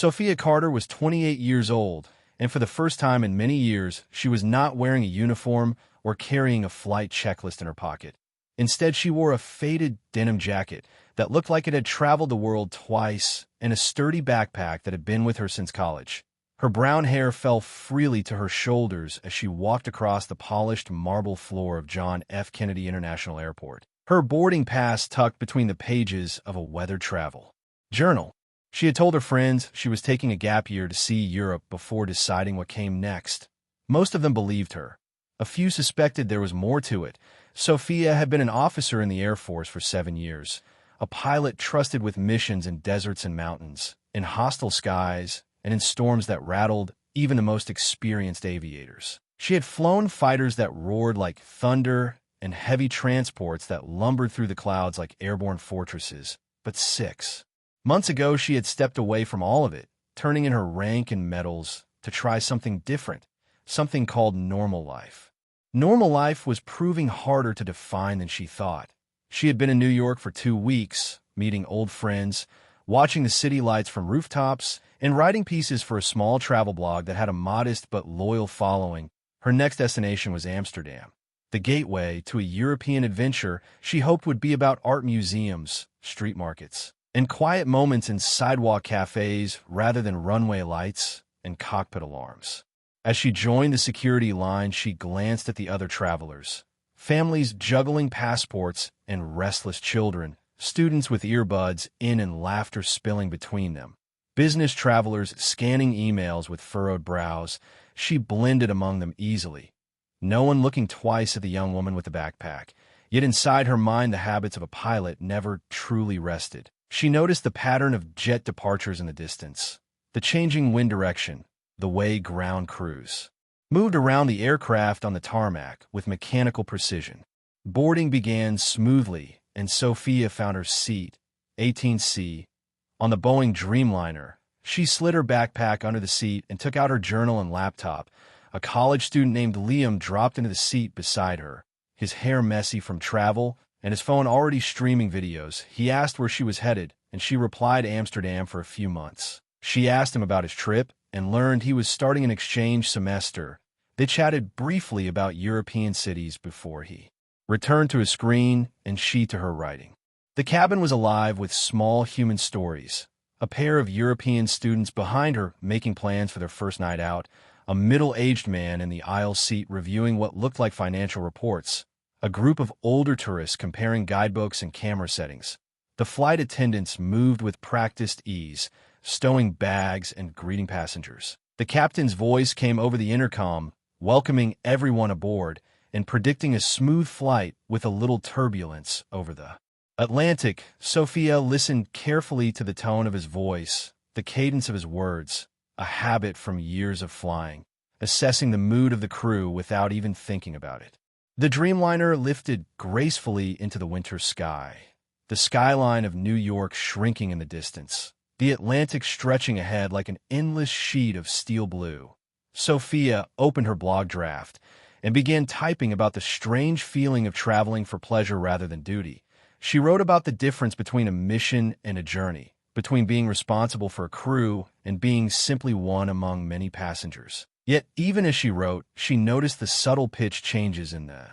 Sophia Carter was 28 years old, and for the first time in many years, she was not wearing a uniform or carrying a flight checklist in her pocket. Instead, she wore a faded denim jacket that looked like it had traveled the world twice and a sturdy backpack that had been with her since college. Her brown hair fell freely to her shoulders as she walked across the polished marble floor of John F. Kennedy International Airport, her boarding pass tucked between the pages of a weathered travel journal. She had told her friends she was taking a gap year to see Europe before deciding what came next. Most of them believed her. A few suspected there was more to it. Sophia had been an officer in the Air Force for 7 years, a pilot trusted with missions in deserts and mountains, in hostile skies, and in storms that rattled even the most experienced aviators. She had flown fighters that roared like thunder and heavy transports that lumbered through the clouds like airborne fortresses. But 6 months ago, she had stepped away from all of it, turning in her rank and medals to try something different, something called normal life. Normal life was proving harder to define than she thought. She had been in New York for 2 weeks, meeting old friends, watching the city lights from rooftops, and writing pieces for a small travel blog that had a modest but loyal following. Her next destination was Amsterdam, the gateway to a European adventure she hoped would be about art museums, street markets, and quiet moments in sidewalk cafes rather than runway lights and cockpit alarms. As she joined the security line, she glanced at the other travelers. Families juggling passports and restless children, students with earbuds in and laughter spilling between them. Business travelers scanning emails with furrowed brows. She blended among them easily. No one looking twice at the young woman with the backpack. Yet inside her mind, the habits of a pilot never truly rested. She noticed the pattern of jet departures in the distance, the changing wind direction, the way ground crews moved around the aircraft on the tarmac with mechanical precision. Boarding began smoothly, and Sophia found her seat, 18C, on the Boeing Dreamliner. She slid her backpack under the seat and took out her journal and laptop. A college student named Liam dropped into the seat beside her, his hair messy from travel and his phone already streaming videos. He asked where she was headed, and she replied Amsterdam for a few months. She asked him about his trip and learned he was starting an exchange semester. They chatted briefly about European cities before he returned to his screen and she to her writing. The cabin was alive with small human stories. A pair of European students behind her making plans for their first night out, a middle-aged man in the aisle seat reviewing what looked like financial reports, a group of older tourists comparing guidebooks and camera settings. The flight attendants moved with practiced ease, stowing bags and greeting passengers. The captain's voice came over the intercom, welcoming everyone aboard and predicting a smooth flight with a little turbulence over the Atlantic. Sophia listened carefully to the tone of his voice, the cadence of his words, a habit from years of flying, assessing the mood of the crew without even thinking about it. The Dreamliner lifted gracefully into the winter sky, the skyline of New York shrinking in the distance, the Atlantic stretching ahead like an endless sheet of steel blue. Sophia opened her blog draft and began typing about the strange feeling of traveling for pleasure rather than duty. She wrote about the difference between a mission and a journey, between being responsible for a crew and being simply one among many passengers. Yet, even as she wrote, she noticed the subtle pitch changes in the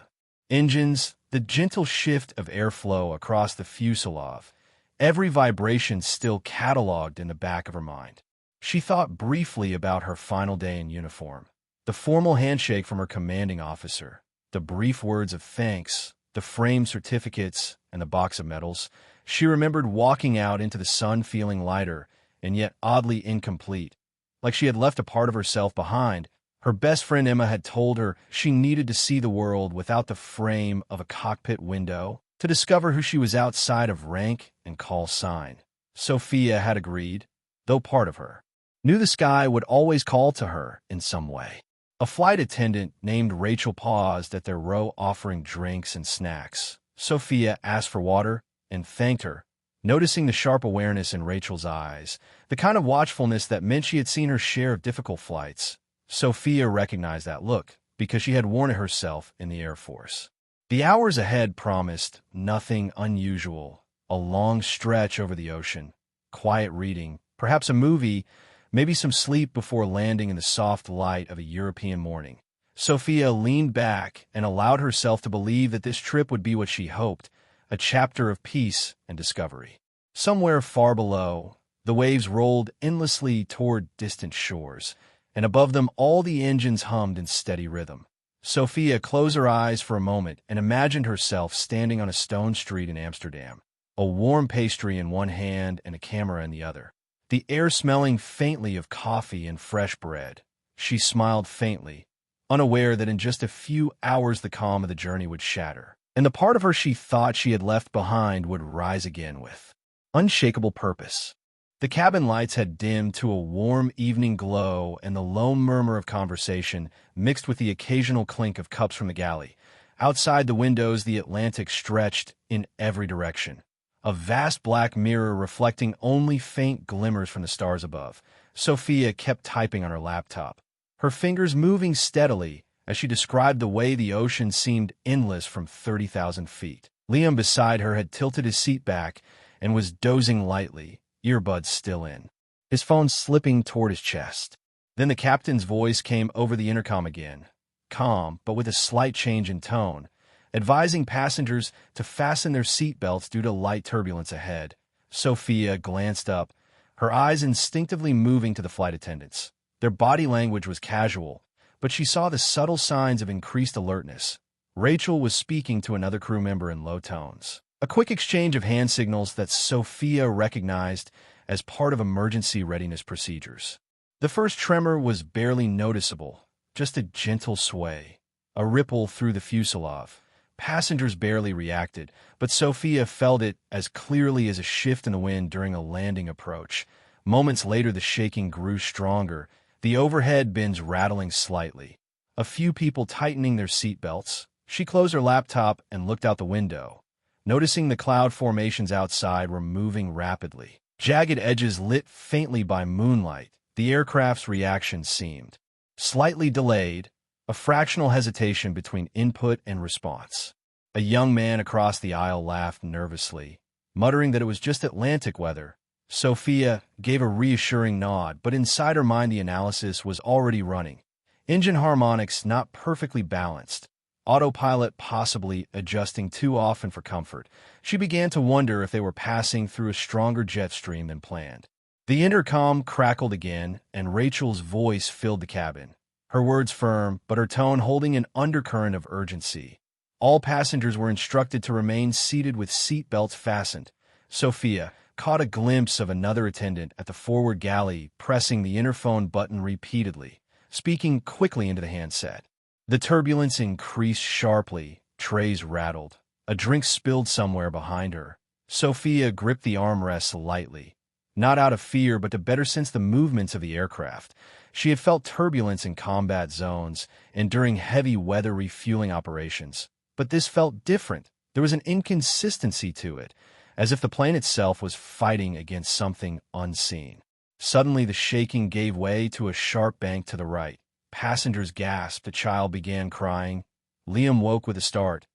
engines, the gentle shift of airflow across the fuselage, every vibration still cataloged in the back of her mind. She thought briefly about her final day in uniform, the formal handshake from her commanding officer, the brief words of thanks, the framed certificates, and the box of medals. She remembered walking out into the sun feeling lighter and yet oddly incomplete, like she had left a part of herself behind. Her best friend Emma had told her she needed to see the world without the frame of a cockpit window to discover who she was outside of rank and call sign. Sophia had agreed, though part of her knew the sky would always call to her in some way. A flight attendant named Rachel paused at their row offering drinks and snacks. Sophia asked for water and thanked her, noticing the sharp awareness in Rachel's eyes, the kind of watchfulness that meant she had seen her share of difficult flights. Sophia recognized that look because she had worn it herself in the Air Force. The hours ahead promised nothing unusual, a long stretch over the ocean, quiet reading, perhaps a movie, maybe some sleep before landing in the soft light of a European morning. Sophia leaned back and allowed herself to believe that this trip would be what she hoped, a chapter of peace and discovery. Somewhere far below, the waves rolled endlessly toward distant shores, and above them all the engines hummed in steady rhythm. Sophia closed her eyes for a moment and imagined herself standing on a stone street in Amsterdam, a warm pastry in one hand and a camera in the other, the air smelling faintly of coffee and fresh bread. She smiled faintly, unaware that in just a few hours the calm of the journey would shatter, and the part of her she thought she had left behind would rise again with unshakable purpose. The cabin lights had dimmed to a warm evening glow, and the low murmur of conversation mixed with the occasional clink of cups from the galley. Outside the windows, the Atlantic stretched in every direction, a vast black mirror reflecting only faint glimmers from the stars above. Sophia kept typing on her laptop, her fingers moving steadily as she described the way the ocean seemed endless from 30,000 feet. Liam beside her had tilted his seat back and was dozing lightly, earbuds still in, his phone slipping toward his chest. Then the captain's voice came over the intercom again, calm but with a slight change in tone, advising passengers to fasten their seatbelts due to light turbulence ahead. Sophia glanced up, her eyes instinctively moving to the flight attendants. Their body language was casual, but she saw the subtle signs of increased alertness. Rachel was speaking to another crew member in low tones, a quick exchange of hand signals that Sophia recognized as part of emergency readiness procedures. The first tremor was barely noticeable, just a gentle sway, a ripple through the fuselage. Passengers barely reacted, but Sophia felt it as clearly as a shift in the wind during a landing approach. Moments later, the shaking grew stronger, the overhead bins rattling slightly, a few people tightening their seatbelts. She closed her laptop and looked out the window, noticing the cloud formations outside were moving rapidly. Jagged edges lit faintly by moonlight, the aircraft's reaction seemed slightly delayed, a fractional hesitation between input and response. A young man across the aisle laughed nervously, muttering that it was just Atlantic weather. Sophia gave a reassuring nod, but inside her mind the analysis was already running. Engine harmonics not perfectly balanced, autopilot possibly adjusting too often for comfort. She began to wonder if they were passing through a stronger jet stream than planned. The intercom crackled again, and Rachel's voice filled the cabin, her words firm, but her tone holding an undercurrent of urgency. All passengers were instructed to remain seated with seatbelts fastened. Sophia caught a glimpse of another attendant at the forward galley pressing the interphone button repeatedly, speaking quickly into the handset. The turbulence increased sharply, trays rattled. A drink spilled somewhere behind her. Sophia gripped the armrests lightly, not out of fear but to better sense the movements of the aircraft. She had felt turbulence in combat zones and during heavy weather refueling operations, but this felt different. There was an inconsistency to it, as if the plane itself was fighting against something unseen. Suddenly, the shaking gave way to a sharp bank to the right. Passengers gasped. A child began crying. Liam woke with a start,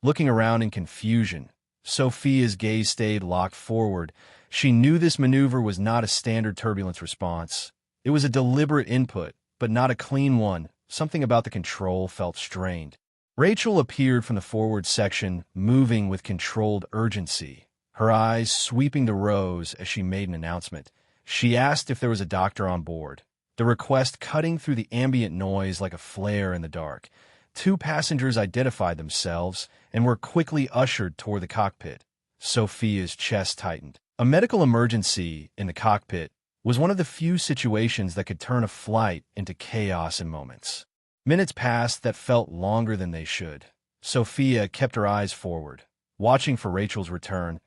looking around in confusion. Sophia's gaze stayed locked forward. She knew this maneuver was not a standard turbulence response. It was a deliberate input, but not a clean one. Something about the control felt strained. Rachel appeared from the forward section, moving with controlled urgency, her eyes sweeping the rows as she made an announcement. She asked if there was a doctor on board, the request cutting through the ambient noise like a flare in the dark. 2 passengers identified themselves and were quickly ushered toward the cockpit. Sophia's chest tightened. A medical emergency in the cockpit was one of the few situations that could turn a flight into chaos in moments. Minutes passed that felt longer than they should. Sophia kept her eyes forward, watching for Rachel's return.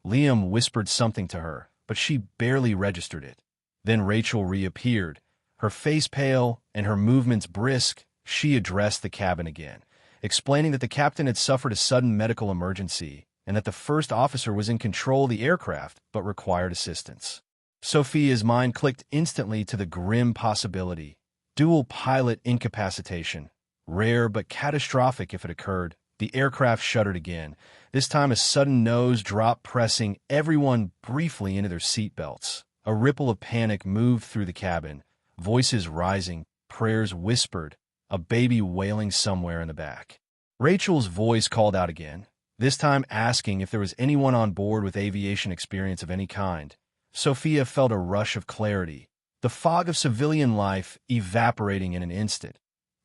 Liam whispered something to her, but she barely registered it. Then Rachel reappeared, her face pale and her movements brisk. She addressed the cabin again, explaining that the captain had suffered a sudden medical emergency and that the first officer was in control of the aircraft but required assistance. Sophia's mind clicked instantly to the grim possibility. Dual pilot incapacitation, rare but catastrophic if it occurred. The aircraft shuddered again, this time a sudden nose drop pressing everyone briefly into their seatbelts. A ripple of panic moved through the cabin, voices rising, prayers whispered, a baby wailing somewhere in the back. Rachel's voice called out again, this time asking if there was anyone on board with aviation experience of any kind. Sophia felt a rush of clarity, the fog of civilian life evaporating in an instant.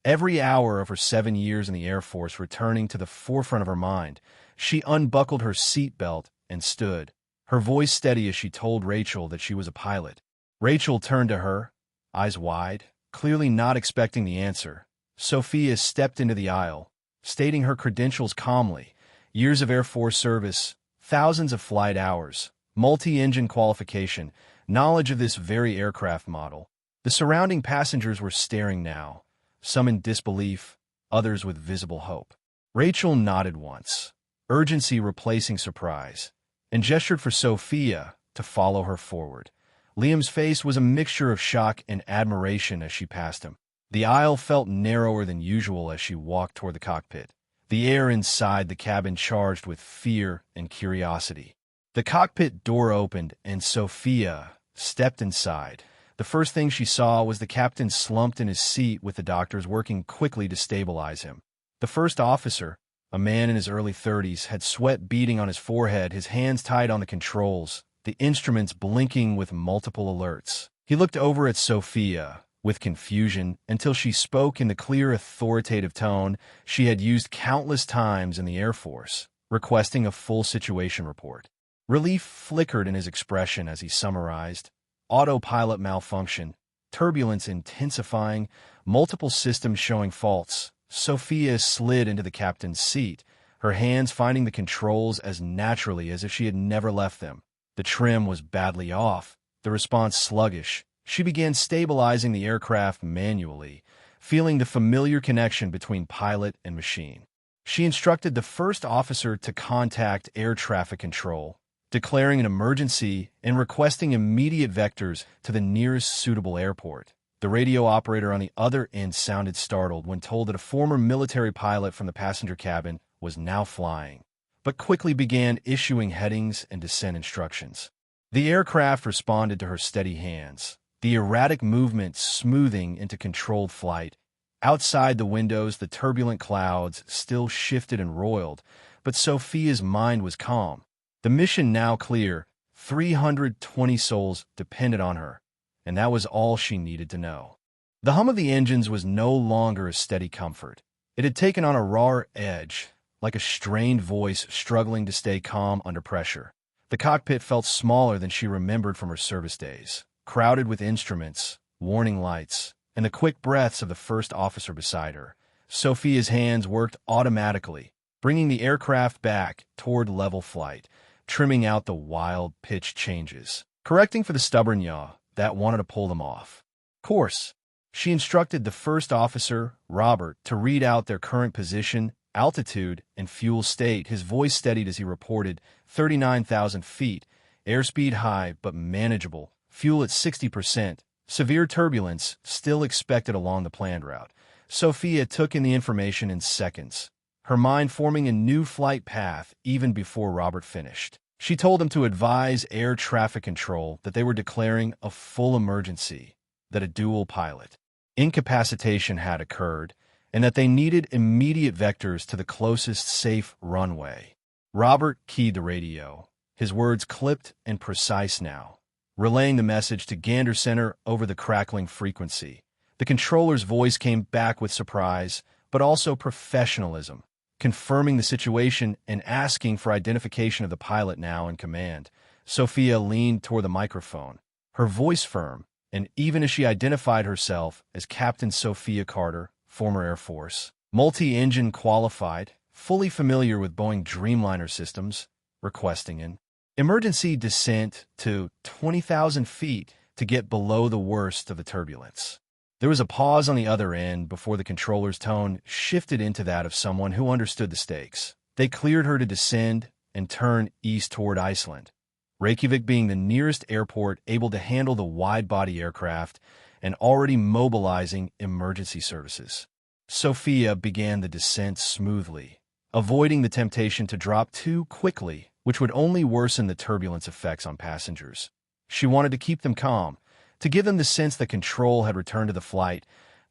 Every hour of her 7 years in the Air Force returning to the forefront of her mind, she unbuckled her seatbelt and stood, her voice steady as she told Rachel that she was a pilot. Rachel turned to her, eyes wide, clearly not expecting the answer. Sophia stepped into the aisle, stating her credentials calmly: years of Air Force service, thousands of flight hours, multi-engine qualification, knowledge of this very aircraft model. The surrounding passengers were staring now, some in disbelief, others with visible hope. Rachel nodded once, urgency replacing surprise, and gestured for Sophia to follow her forward. Liam's face was a mixture of shock and admiration as she passed him. The aisle felt narrower than usual as she walked toward the cockpit, the air inside the cabin charged with fear and curiosity. The cockpit door opened and Sophia stepped inside. The first thing she saw was the captain slumped in his seat with the doctors working quickly to stabilize him. The first officer, a man in his early 30s, had sweat beading on his forehead, his hands tied on the controls, the instruments blinking with multiple alerts. He looked over at Sophia with confusion until she spoke in the clear, authoritative tone she had used countless times in the Air Force, requesting a full situation report. Relief flickered in his expression as he summarized: autopilot malfunction, turbulence intensifying, multiple systems showing faults. Sophia slid into the captain's seat, her hands finding the controls as naturally as if she had never left them. The trim was badly off, the response sluggish. She began stabilizing the aircraft manually, feeling the familiar connection between pilot and machine. She instructed the first officer to contact air traffic control, declaring an emergency and requesting immediate vectors to the nearest suitable airport. The radio operator on the other end sounded startled when told that a former military pilot from the passenger cabin was now flying, but quickly began issuing headings and descent instructions. The aircraft responded to her steady hands, the erratic movement smoothing into controlled flight. Outside the windows, the turbulent clouds still shifted and roiled, but Sophia's mind was calm. The mission now clear, 320 souls depended on her, and that was all she needed to know. The hum of the engines was no longer a steady comfort. It had taken on a raw edge, like a strained voice struggling to stay calm under pressure. The cockpit felt smaller than she remembered from her service days, crowded with instruments, warning lights, and the quick breaths of the first officer beside her. Sophia's hands worked automatically, bringing the aircraft back toward level flight, trimming out the wild pitch changes, correcting for the stubborn yaw that wanted to pull them off course. She instructed the first officer, Robert, to read out their current position, altitude, and fuel state. His voice steadied as he reported 39,000 feet, airspeed high but manageable, fuel at 60%, severe turbulence still expected along the planned route. Sophia took in the information in seconds, her mind forming a new flight path even before Robert finished. She told him to advise air traffic control that they were declaring a full emergency, that a dual pilot incapacitation had occurred, and that they needed immediate vectors to the closest safe runway. Robert keyed the radio, his words clipped and precise now, relaying the message to Gander Center over the crackling frequency. The controller's voice came back with surprise, but also professionalism, confirming the situation and asking for identification of the pilot now in command. Sophia leaned toward the microphone, her voice firm, and even as she identified herself as Captain Sophia Carter, former Air Force, multi-engine qualified, fully familiar with Boeing Dreamliner systems, requesting an emergency descent to 20,000 feet to get below the worst of the turbulence. There was a pause on the other end before the controller's tone shifted into that of someone who understood the stakes. They cleared her to descend and turn east toward Iceland, Reykjavik being the nearest airport able to handle the wide-body aircraft and already mobilizing emergency services. Sophia began the descent smoothly, avoiding the temptation to drop too quickly, which would only worsen the turbulence effects on passengers. She wanted to keep them calm, to give them the sense that control had returned to the flight.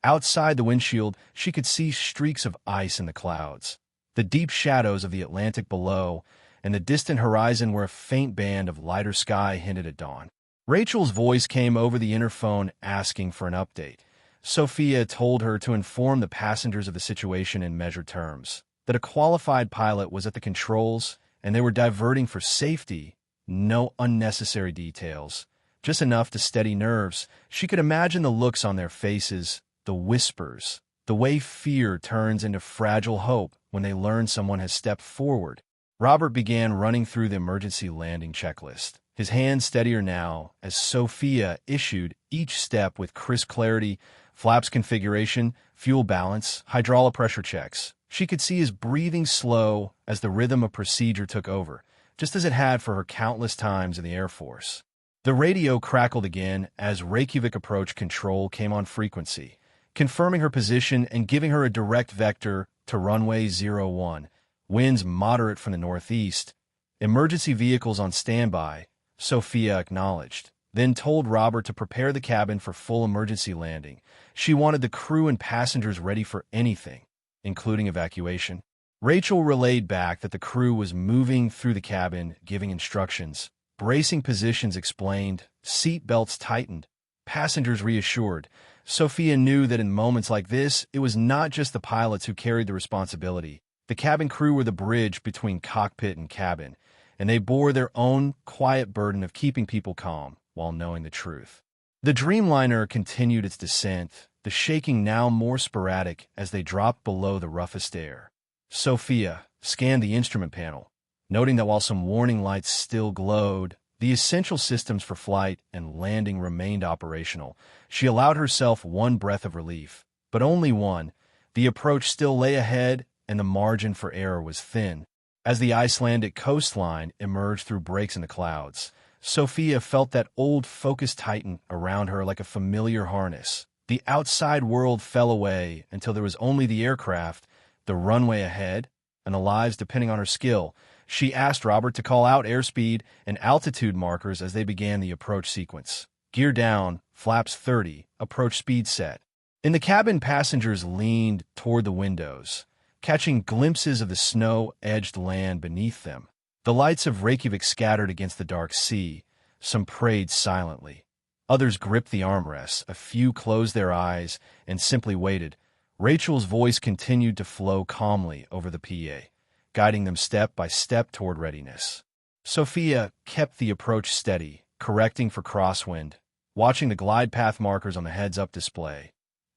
Outside the windshield, she could see streaks of ice in the clouds, the deep shadows of the Atlantic below, and the distant horizon where a faint band of lighter sky hinted at dawn. Rachel's voice came over the interphone asking for an update. Sophia told her to inform the passengers of the situation in measured terms, that a qualified pilot was at the controls and they were diverting for safety. No unnecessary details, just enough to steady nerves. She could imagine the looks on their faces, the whispers, the way fear turns into fragile hope when they learn someone has stepped forward. Robert began running through the emergency landing checklist, his hands steadier now as Sophia issued each step with crisp clarity: flaps configuration, fuel balance, hydraulic pressure checks. She could see his breathing slow as the rhythm of procedure took over, just as it had for her countless times in the Air Force. The radio crackled again as Reykjavik approach control came on frequency, confirming her position and giving her a direct vector to runway 01. Winds moderate from the northeast. Emergency vehicles on standby, Sophia acknowledged, then told Robert to prepare the cabin for full emergency landing. She wanted the crew and passengers ready for anything, including evacuation. Rachel relayed back that the crew was moving through the cabin, giving instructions. Bracing positions explained, seat belts tightened, passengers reassured. Sophia knew that in moments like this, it was not just the pilots who carried the responsibility. The cabin crew were the bridge between cockpit and cabin, and they bore their own quiet burden of keeping people calm while knowing the truth. The Dreamliner continued its descent, the shaking now more sporadic as they dropped below the roughest air. Sophia scanned the instrument panel, noting that while some warning lights still glowed, the essential systems for flight and landing remained operational. She allowed herself one breath of relief, but only one. The approach still lay ahead, and the margin for error was thin. As the Icelandic coastline emerged through breaks in the clouds, Sophia felt that old focus tighten around her like a familiar harness. The outside world fell away until there was only the aircraft, the runway ahead, and the lives depending on her skill. She asked Robert to call out airspeed and altitude markers as they began the approach sequence. Gear down, flaps 30, approach speed set. In the cabin, passengers leaned toward the windows, catching glimpses of the snow-edged land beneath them. The lights of Reykjavik scattered against the dark sea. Some prayed silently. Others gripped the armrests. A few closed their eyes and simply waited. Rachel's voice continued to flow calmly over the PA, guiding them step by step toward readiness. Sophia kept the approach steady, correcting for crosswind, watching the glide path markers on the heads-up display.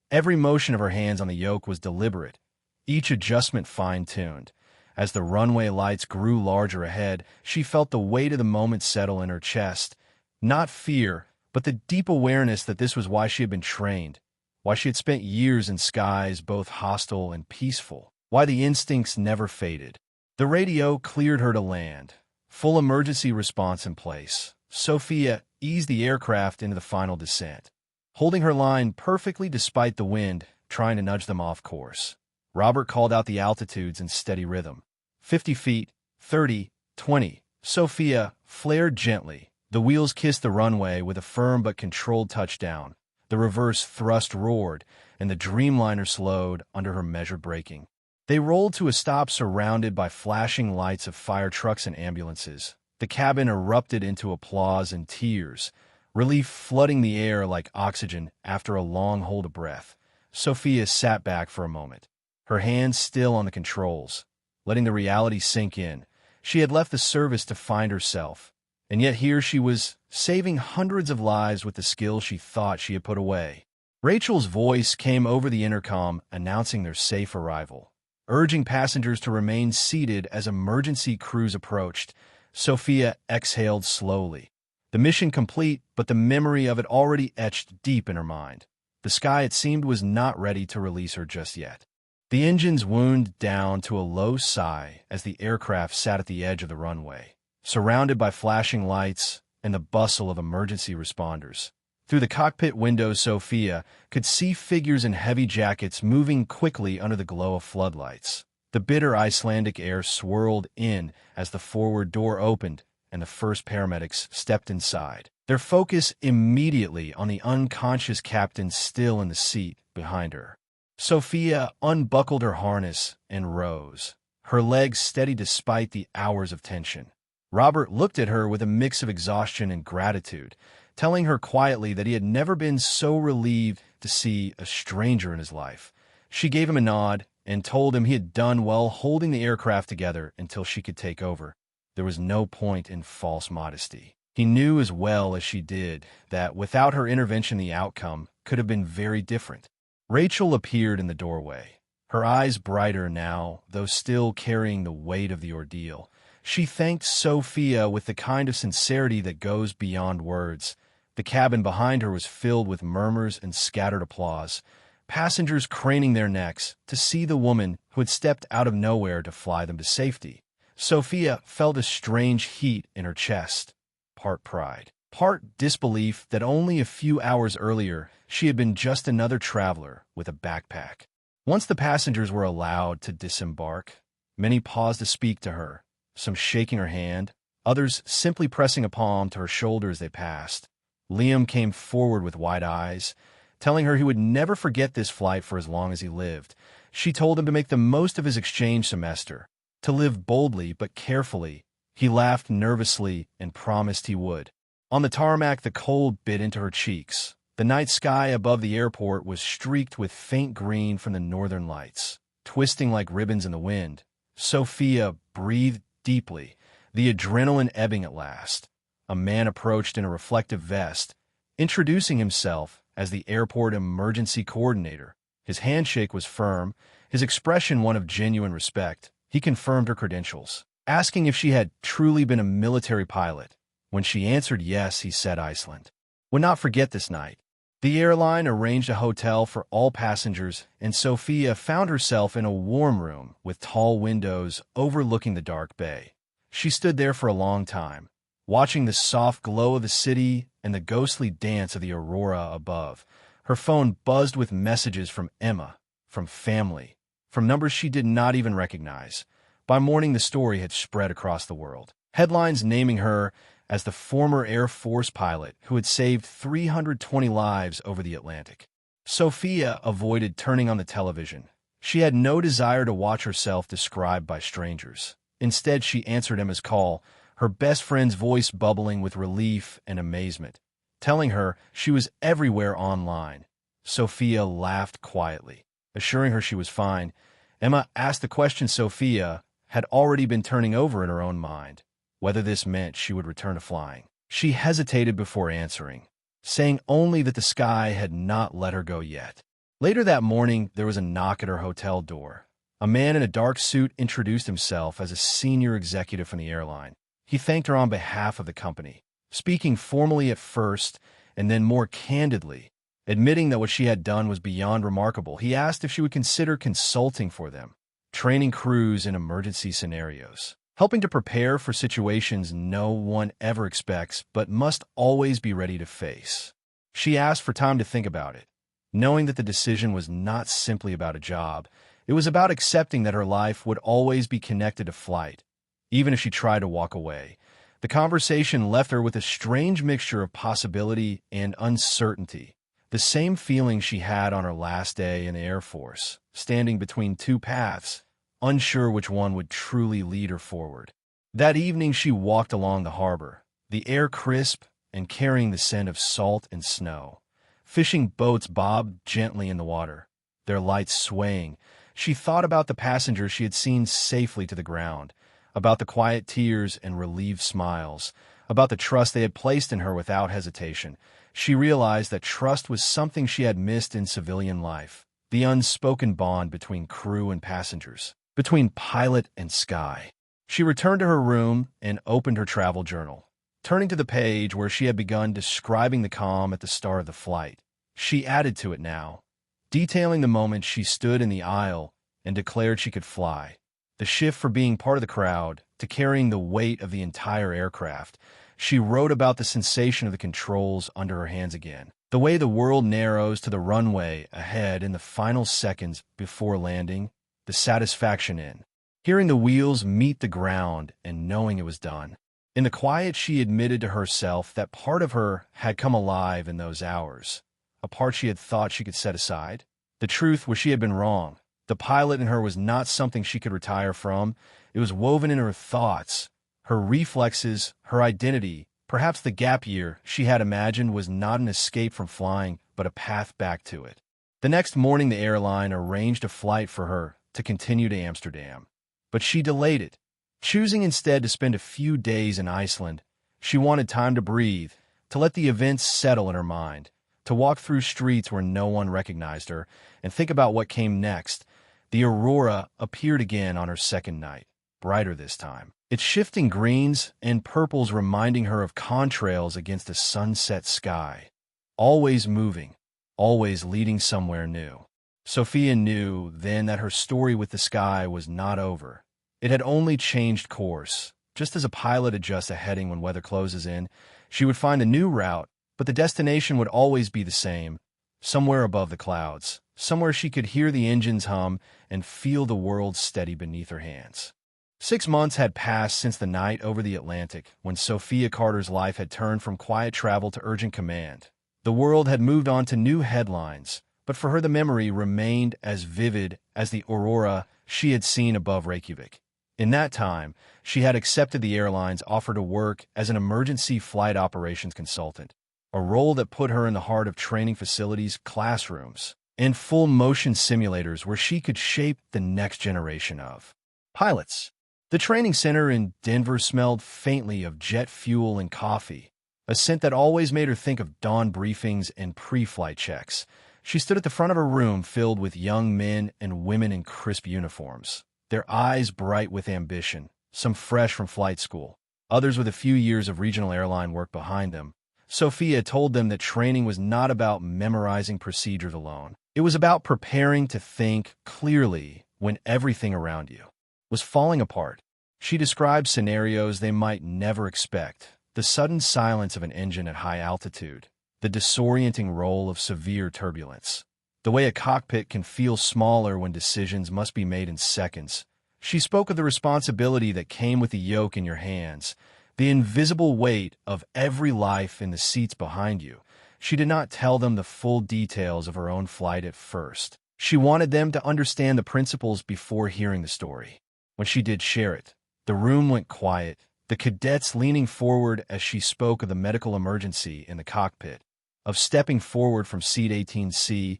Every motion of her hands on the yoke was deliberate, each adjustment fine-tuned. As the runway lights grew larger ahead, she felt the weight of the moment settle in her chest. Not fear, but the deep awareness that this was why she had been trained, why she had spent years in skies both hostile and peaceful, why the instincts never faded. The radio cleared her to land. Full emergency response in place. Sophia eased the aircraft into the final descent, holding her line perfectly despite the wind, trying to nudge them off course. Robert called out the altitudes in steady rhythm. 50 feet, 30, 20. Sophia flared gently. The wheels kissed the runway with a firm but controlled touchdown. The reverse thrust roared, and the Dreamliner slowed under her measured braking. They rolled to a stop surrounded by flashing lights of fire trucks and ambulances. The cabin erupted into applause and tears, relief flooding the air like oxygen after a long hold of breath. Sophia sat back for a moment, her hands still on the controls, letting the reality sink in. She had left the service to find herself, and yet here she was, saving hundreds of lives with the skills she thought she had put away. Rachel's voice came over the intercom announcing their safe arrival, urging passengers to remain seated as emergency crews approached. Sophia exhaled slowly. The mission complete, but the memory of it already etched deep in her mind. The sky, it seemed, was not ready to release her just yet. The engines wound down to a low sigh as the aircraft sat at the edge of the runway, surrounded by flashing lights and the bustle of emergency responders. Through the cockpit windows, Sophia could see figures in heavy jackets moving quickly under the glow of floodlights. The bitter Icelandic air swirled in as the forward door opened and the first paramedics stepped inside. their focus immediately on the unconscious captain still in the seat behind her. Sophia unbuckled her harness and rose, her legs steady despite the hours of tension. Robert looked at her with a mix of exhaustion and gratitude, telling her quietly that he had never been so relieved to see a stranger in his life. She gave him a nod and told him he had done well holding the aircraft together until she could take over. There was no point in false modesty. He knew as well as she did that without her intervention the outcome could have been very different. Rachel appeared in the doorway, her eyes brighter now, though still carrying the weight of the ordeal. She thanked Sophia with the kind of sincerity that goes beyond words. The cabin behind her was filled with murmurs and scattered applause, passengers craning their necks to see the woman who had stepped out of nowhere to fly them to safety. Sophia felt a strange heat in her chest, part pride, part disbelief that only a few hours earlier she had been just another traveler with a backpack. Once the passengers were allowed to disembark, many paused to speak to her, some shaking her hand, others simply pressing a palm to her shoulder as they passed. Liam came forward with wide eyes, telling her he would never forget this flight for as long as he lived. She told him to make the most of his exchange semester, to live boldly but carefully. He laughed nervously and promised he would. On the tarmac, the cold bit into her cheeks. The night sky above the airport was streaked with faint green from the northern lights, twisting like ribbons in the wind. Sophia breathed deeply, the adrenaline ebbing at last. A man approached in a reflective vest, introducing himself as the airport emergency coordinator. His handshake was firm, his expression one of genuine respect. He confirmed her credentials, asking if she had truly been a military pilot. When she answered yes, he said Iceland would not forget this night. The airline arranged a hotel for all passengers, and Sophia found herself in a warm room with tall windows overlooking the dark bay. She stood there for a long time, watching the soft glow of the city and the ghostly dance of the aurora above. Her phone buzzed with messages from Emma, from family, from numbers she did not even recognize. By morning, the story had spread across the world. Headlines naming her as the former Air Force pilot who had saved 320 lives over the Atlantic. Sophia avoided turning on the television. She had no desire to watch herself described by strangers. Instead, she answered Emma's call, her best friend's voice bubbling with relief and amazement, telling her she was everywhere online. Sophia laughed quietly, assuring her she was fine. Emma asked the question Sophia had already been turning over in her own mind, whether this meant she would return to flying. She hesitated before answering, saying only that the sky had not let her go yet. Later that morning, there was a knock at her hotel door. A man in a dark suit introduced himself as a senior executive from the airline. He thanked her on behalf of the company, speaking formally at first and then more candidly, admitting that what she had done was beyond remarkable. He asked if she would consider consulting for them, training crews in emergency scenarios, helping to prepare for situations no one ever expects but must always be ready to face. She asked for time to think about it, knowing that the decision was not simply about a job. It was about accepting that her life would always be connected to flight, even if she tried to walk away. The conversation left her with a strange mixture of possibility and uncertainty, the same feeling she had on her last day in the Air Force, standing between two paths, unsure which one would truly lead her forward. That evening she walked along the harbor, the air crisp and carrying the scent of salt and snow. Fishing boats bobbed gently in the water, their lights swaying. She thought about the passengers she had seen safely to the ground, about the quiet tears and relieved smiles, about the trust they had placed in her without hesitation. She realized that trust was something she had missed in civilian life, the unspoken bond between crew and passengers, between pilot and sky. She returned to her room and opened her travel journal, turning to the page where she had begun describing the calm at the start of the flight. She added to it now, detailing the moment she stood in the aisle and declared she could fly, the shift from being part of the crowd to carrying the weight of the entire aircraft. She wrote about the sensation of the controls under her hands again, the way the world narrows to the runway ahead in the final seconds before landing, the satisfaction in hearing the wheels meet the ground and knowing it was done. In the quiet, she admitted to herself that part of her had come alive in those hours, a part she had thought she could set aside. The truth was she had been wrong. The pilot in her was not something she could retire from. It was woven in her thoughts, her reflexes, her identity. Perhaps the gap year she had imagined was not an escape from flying, but a path back to it. The next morning, the airline arranged a flight for her to continue to Amsterdam, but she delayed it, choosing instead to spend a few days in Iceland. She wanted time to breathe, to let the events settle in her mind, to walk through streets where no one recognized her, and think about what came next. The aurora appeared again on her second night, brighter this time, its shifting greens and purples reminding her of contrails against a sunset sky, always moving, always leading somewhere new. Sophia knew then that her story with the sky was not over. It had only changed course. Just as a pilot adjusts a heading when weather closes in, she would find a new route, but the destination would always be the same, somewhere above the clouds, somewhere she could hear the engines hum and feel the world steady beneath her hands. 6 months had passed since the night over the Atlantic, when Sophia Carter's life had turned from quiet travel to urgent command. The world had moved on to new headlines, but for her the memory remained as vivid as the aurora she had seen above Reykjavik. In that time, she had accepted the airline's offer to work as an emergency flight operations consultant, a role that put her in the heart of training facilities, classrooms, and full-motion simulators where she could shape the next generation of pilots. The training center in Denver smelled faintly of jet fuel and coffee, a scent that always made her think of dawn briefings and pre-flight checks. She stood at the front of a room filled with young men and women in crisp uniforms, their eyes bright with ambition, some fresh from flight school, others with a few years of regional airline work behind them. Sophia told them that training was not about memorizing procedures alone. It was about preparing to think clearly when everything around you was falling apart. She described scenarios they might never expect: the sudden silence of an engine at high altitude, the disorienting roll of severe turbulence, the way a cockpit can feel smaller when decisions must be made in seconds. She spoke of the responsibility that came with the yoke in your hands, the invisible weight of every life in the seats behind you. She did not tell them the full details of her own flight at first. She wanted them to understand the principles before hearing the story. When she did share it, the room went quiet, the cadets leaning forward as she spoke of the medical emergency in the cockpit, of stepping forward from seat 18C,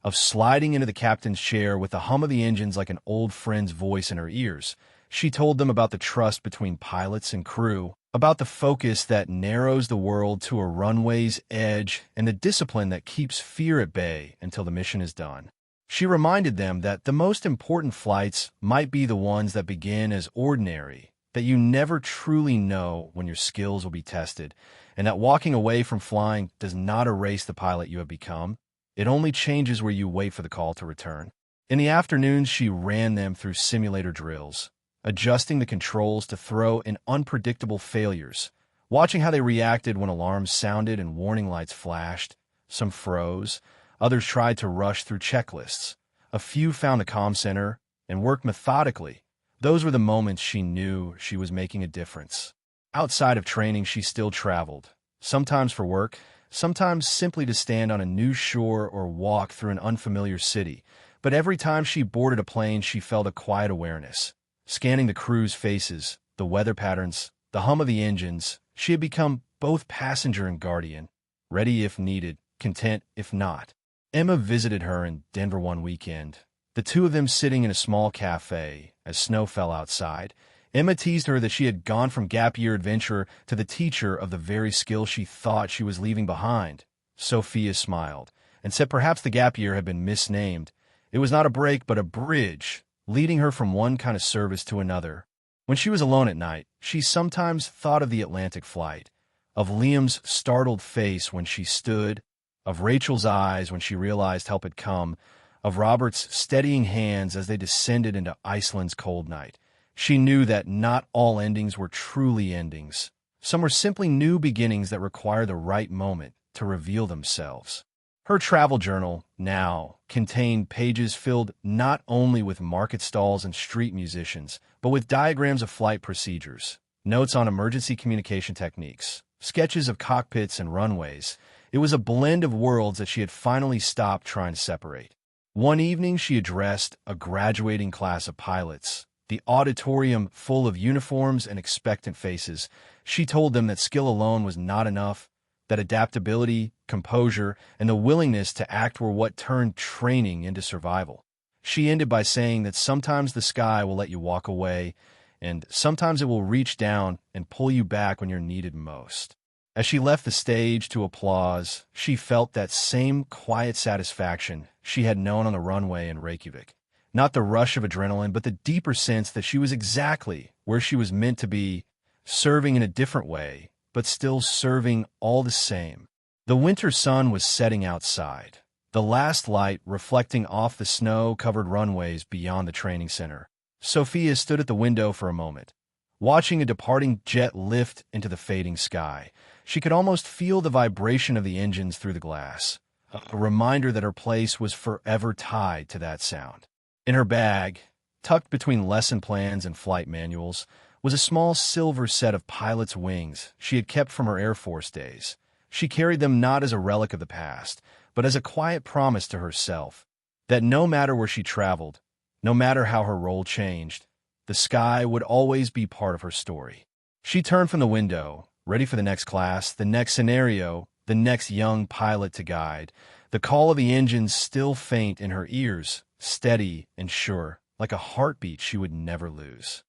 of sliding into the captain's chair with the hum of the engines like an old friend's voice in her ears. She told them about the trust between pilots and crew, about the focus that narrows the world to a runway's edge, and the discipline that keeps fear at bay until the mission is done. She reminded them that the most important flights might be the ones that begin as ordinary, that you never truly know when your skills will be tested, and that walking away from flying does not erase the pilot you have become. It only changes where you wait for the call to return. In the afternoons, she ran them through simulator drills, adjusting the controls to throw in unpredictable failures, watching how they reacted when alarms sounded and warning lights flashed. Some froze, others tried to rush through checklists. A few found the comm center and worked methodically. Those were the moments she knew she was making a difference. Outside of training, she still traveled, sometimes for work, sometimes simply to stand on a new shore or walk through an unfamiliar city. But every time she boarded a plane, she felt a quiet awareness. Scanning the crew's faces, the weather patterns, the hum of the engines, she had become both passenger and guardian, ready if needed, content if not. Emma visited her in Denver one weekend, the two of them sitting in a small cafe as snow fell outside. Emma teased her that she had gone from gap year adventurer to the teacher of the very skill she thought she was leaving behind. Sophia smiled and said perhaps the gap year had been misnamed. It was not a break but a bridge, leading her from one kind of service to another. When she was alone at night, she sometimes thought of the Atlantic flight, of Liam's startled face when she stood, of Rachel's eyes when she realized help had come, of Robert's steadying hands as they descended into Iceland's cold night. She knew that not all endings were truly endings. Some were simply new beginnings that require the right moment to reveal themselves. Her travel journal, now, contained pages filled not only with market stalls and street musicians, but with diagrams of flight procedures, notes on emergency communication techniques, sketches of cockpits and runways. It was a blend of worlds that she had finally stopped trying to separate. One evening, she addressed a graduating class of pilots, the auditorium full of uniforms and expectant faces. She told them that skill alone was not enough, that adaptability, composure, and the willingness to act were what turned training into survival. She ended by saying that sometimes the sky will let you walk away, and sometimes it will reach down and pull you back when you're needed most. As she left the stage to applause, she felt that same quiet satisfaction she had known on the runway in Reykjavik. Not the rush of adrenaline, but the deeper sense that she was exactly where she was meant to be, serving in a different way, but still serving all the same. The winter sun was setting outside, the last light reflecting off the snow-covered runways beyond the training center. Sophia stood at the window for a moment, watching a departing jet lift into the fading sky. She could almost feel the vibration of the engines through the glass, a reminder that her place was forever tied to that sound. In her bag, tucked between lesson plans and flight manuals, was a small silver set of pilot's wings she had kept from her Air Force days. She carried them not as a relic of the past, but as a quiet promise to herself that no matter where she traveled, no matter how her role changed, the sky would always be part of her story. She turned from the window, ready for the next class, the next scenario, the next young pilot to guide. The call of the engines still faint in her ears, steady and sure, like a heartbeat she would never lose.